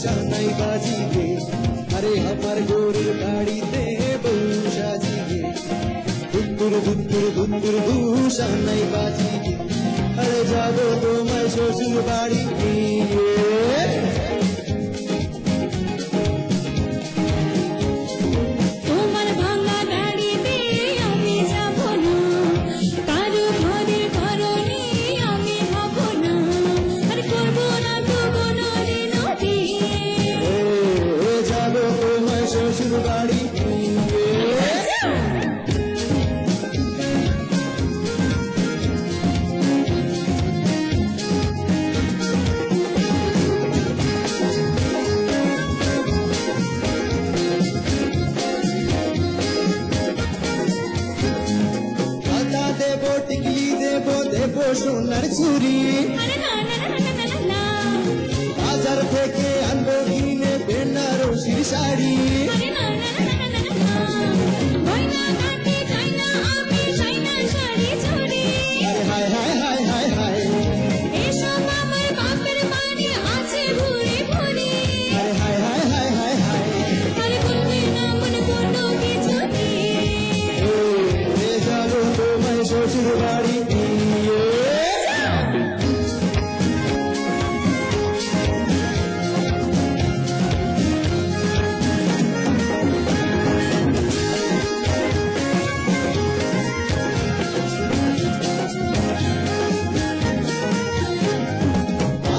শানাই বাজিবে আরে আমার গরুর গাড়িতে বউ সাজিবে দুত্তুর দুত্তুর দুত্তুর শানাই বাজিবে আরে যাবো তোমার শ্বশুর বাড়ি নিয়ে শ্বশুর বাড়ি কথা দেব টিকলি দেব দেব সোনার চুরি বাজার থেকে আনবো কিনে বেনারসির শাড়ি শ্বশুর বাড়ি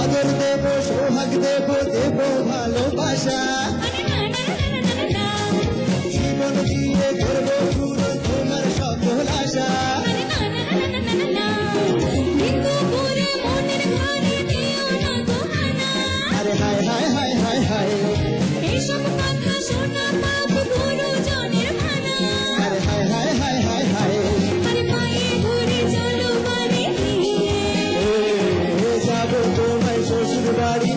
আদর দেব সোহাগ দেব দেব ভালোবাসা জীবন দিয়ে করবো পুরো তোমার সকল আশা আরে হায় হায় হায় হায় হায় আরে হায় হায় হায় হায় হায় যাবো তোমার শ্বশুর বাড়ি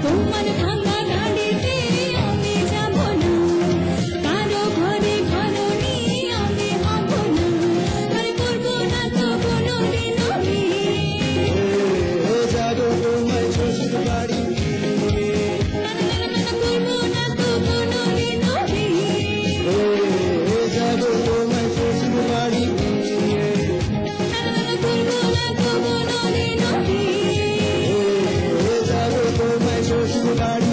তোমার ভাঙা গাড়িতে আমি যাব না কারো ঘরে ঘরনি আমি হব না আর করবো না তো কোনোদিন আমি যাবো তোমার শ্বশুর বাড়ি করবো না তো কোনোদিন আমি যাবো তোমার শ্বশুর বাড়ি করবো না তো কোনোদিন আমি যাবো তোমার শ্বশুর বাড়ি